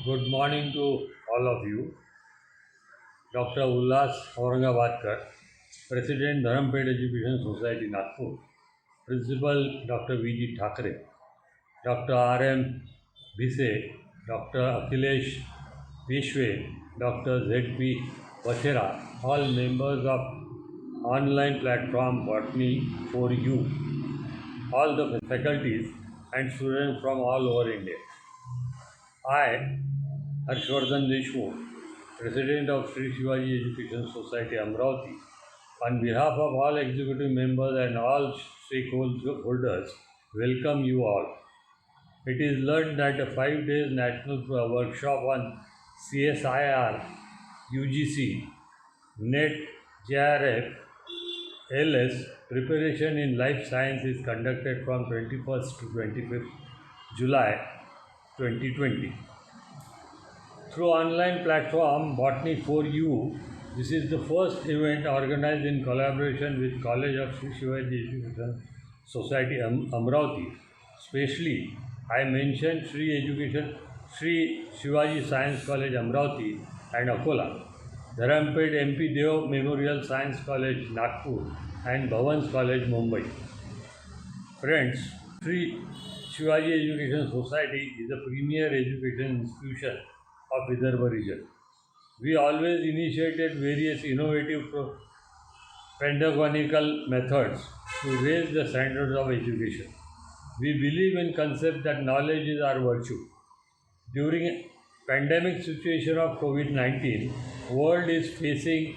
Good morning to all of you. Dr. Ullas Aurangabadkar, President Dharampet Education Society Nagpur, Principal Dr. V.G. Thakre, Dr. R.M. Bhise, Dr. Akhilesh Peshwe, Dr. Z.P. Vachera, all members of online platform Botany for You, all the faculties and students from all over India. I, Harshvardhan Deshmukh, President of Sri Shivaji Education Society Amravati, on behalf of all executive members and all stakeholders, welcome you all. It is learned that a 5 days national workshop on CSIR, UGC, NET, JRF, LS preparation in life science is conducted from 21st to 25th July 2020. Through online platform Botany for You, this is the first event organized in collaboration with College of Sri Shivaji Education Society Amravati. Specially, I mentioned Sri Shivaji Science College Amravati and Akola, Dharampet MP Deo Memorial Science College Nagpur and Bhavans College Mumbai. Friends, Sri Shivaji Education Society is a premier education institution of Vidarbha region. We always initiated various innovative pedagogical methods to raise the standards of education. We believe in concept that knowledge is our virtue. During pandemic situation of COVID-19, world is facing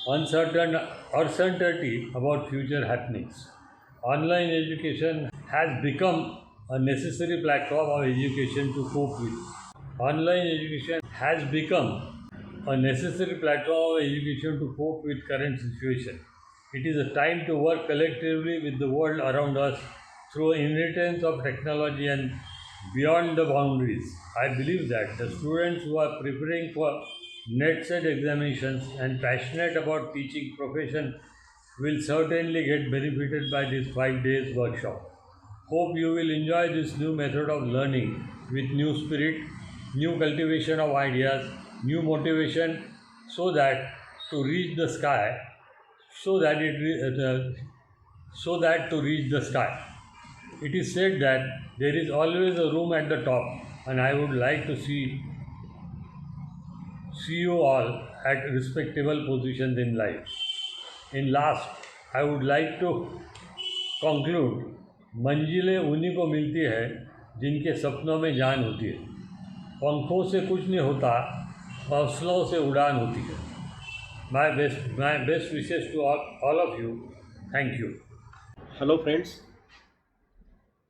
uncertainty about future happenings. Online education has become a necessary platform of education to cope with. Online education has become a necessary platform of education to cope with current situation. It is a time to work collectively with the world around us through inheritance of technology and beyond the boundaries. I believe that the students who are preparing for net set examinations and passionate about teaching profession will certainly get benefited by this 5 days workshop. Hope you will enjoy this new method of learning with new spirit, new cultivation of ideas, new motivation, so that to reach the sky, so that it so that to reach the sky. It is said that there is always a room at the top, and I would like to see you all at respectable positions in life. In last, I would like to conclude, मंजिलें उन्हीं को मिलती है जिनके सपनों में जान होती है. पंखों से कुछ नहीं होता, हौसलों से उड़ान होती है. My best wishes to all of you. Thank you. Hello friends,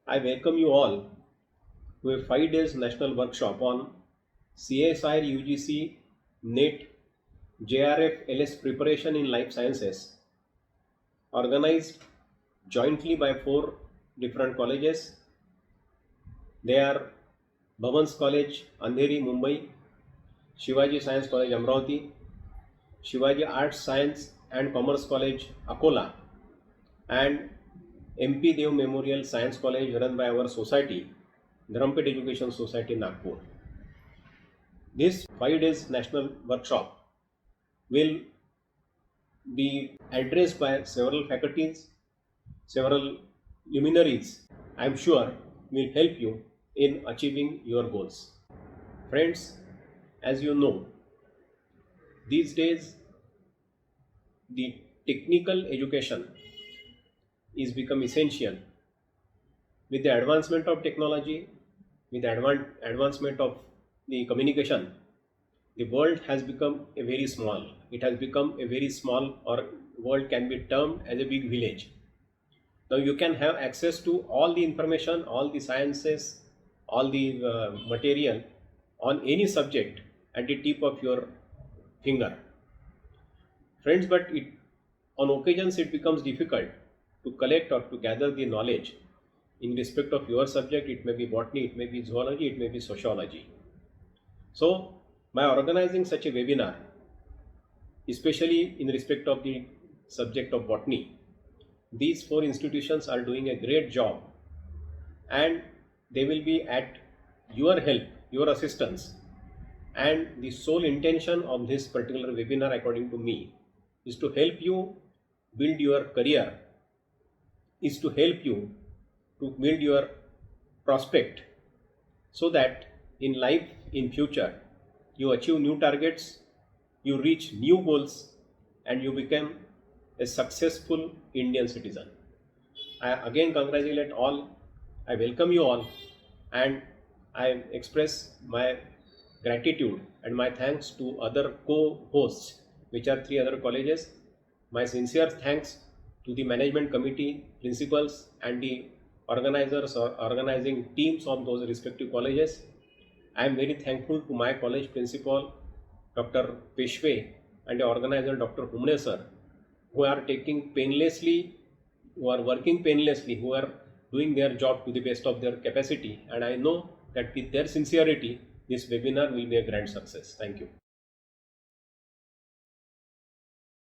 I welcome you all to a 5 days national workshop on CSIR UGC NET JRF LS preparation in life sciences, organized jointly by 4 different colleges. They are Bhavans College Andheri Mumbai, Shivaji Science College Amravati, Shivaji Arts Science and Commerce College Akola, and MP Dev Memorial Science College run by our society, Dharampet Education Society Nagpur. This 5 days national workshop will be addressed by several faculties, several luminaries. I am sure will help you in achieving your goals. Friends, as you know, these days the technical education is become essential. With the advancement of technology, with the advancement of the communication, the world has become a very small. It has become a very small, or world can be termed as a big village. Now you can have access to all the information, all the sciences, all the material on any subject at the tip of your finger. Friends, but on occasions it becomes difficult to collect or to gather the knowledge in respect of your subject. It may be botany, it may be zoology, it may be sociology. So by organizing such a webinar, especially in respect of the subject of botany, these 4 institutions are doing a great job, and they will be at your help your assistance. And the sole intention of this particular webinar, according to me, is to help you build your career, is to help you to build your prospect, so that in life, in future, you achieve new targets, you reach new goals, and you become a successful Indian citizen. I again congratulate all, I welcome you all, and I express my gratitude and my thanks to other co-hosts, which are 3 other colleges. My sincere thanks to the management committee, principals, and the organizers or organizing teams of those respective colleges. I am very thankful to my college principal, Dr. Peshwe, and the organizer, Dr. Humne sir, who are taking painlessly, who are working painlessly, who are doing their job to the best of their capacity. And I know that with their sincerity, this webinar will be a grand success. Thank you.